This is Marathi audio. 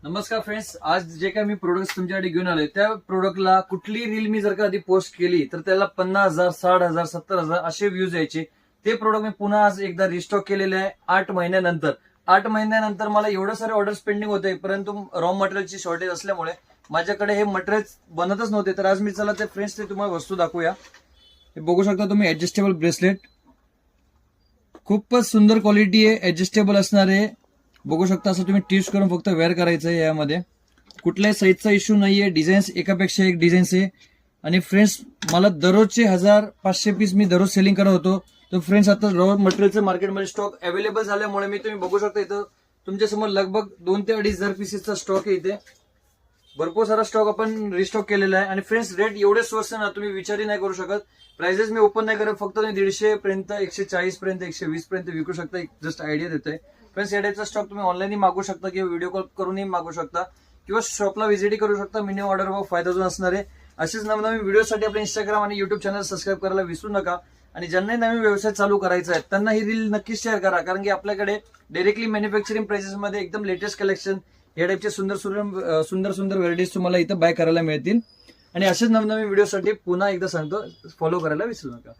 नमस्कार फ्रेंड्स, आज जे काही मी प्रोडक्ट तुमच्याकडे घेऊन आलोय त्या प्रोडक्टला कुठली रील मी जर का आधी पोस्ट केली तर त्याला 50,000, 60,000, 70,000 असे व्ह्यूज यायचे. ते प्रोडक्ट मी पुन्हा आज एकदा रिस्टॉक केलेले आहे 8 महिन्यानंतर. 8 महिन्यानंतर मला एवढं सारे ऑर्डर्स पेंडिंग होते, परंतु रॉ मटेरियलची शॉर्टेज असल्यामुळे माझ्याकडे हे मटेरियल बनतच नव्हते. तर आज मी चला ते फ्रेंड्स ते तुम्हाला वस्तू दाखवूया. हे बघू शकता तुम्ही, ऍडजस्टेबल ब्रेसलेट, खूपच सुंदर क्वालिटी आहे, ऍडजस्टेबल असणार आहे. बघू शकता असं तुम्ही ट्विस्ट करून फक्त वेअर करायचं आहे. यामध्ये कुठल्याही साईजचा इश्यू नाहीये. डिझाईन्स एकापेक्षा एक डिझाईन्स आहे. आणि फ्रेंड्स, मला दररोजचे 1000-500 पीस मी दररोज सेलिंग करत होतो. तर फ्रेंड्स, आता रॉ मटेरियलचं मार्केटमध्ये स्टॉक अवेलेबल झाल्यामुळे मी तुम्ही बघू शकता इथं तुमच्यासमोर लगभग 2 ते 2.5 पीसेसचा स्टॉक आहे. इथे भरपूर सारा स्टॉक आपण रिस्टॉक केलेला आहे. आणि फ्रेंड्स, रेट एवढे स्वस्त ना तुम्ही विचारही नाही करू शकत. प्राइसेस मी ओपन नाही करत, फक्त तुम्ही 150 पर्यंत, 140 पर्यंत, 120 पर्यंत विकू शकता. एक जस्ट आयडिया देतोय. फ्रेंड्स, या टाईपचा स्टॉक तुम्ही ऑनलाईनही मागू शकता किंवा व्हिडिओ कॉल करूनही मागू शकता किंवा शॉपला व्हिजिटही करू शकता. मिनिमम ऑर्डर व फायदा असणार आहे. असेच नवनवीन व्हिडिओसाठी आपल्या इंस्टाग्राम आणि युट्यूब चॅनल सबस्क्राईब करायला विसरू नका. आणि ज्यांनाही नवीन व्यवसाय चालू करायचा आहे त्यांना ही रील नक्की शेअर करा, कारण की आपल्याकडे डायरेक्टली मॅन्युफॅक्चरिंग प्राइसेस मध्ये एकदम लेटेस्ट कलेक्शन, या टाईपचे सुंदर सुंदर व्हरायटीज तुम्हाला इथं बाय करायला मिळतील. आणि असेच नवनवीन व्हिडिओसाठी पुन्हा एकदा सांगतो, फॉलो करायला विसरू नका.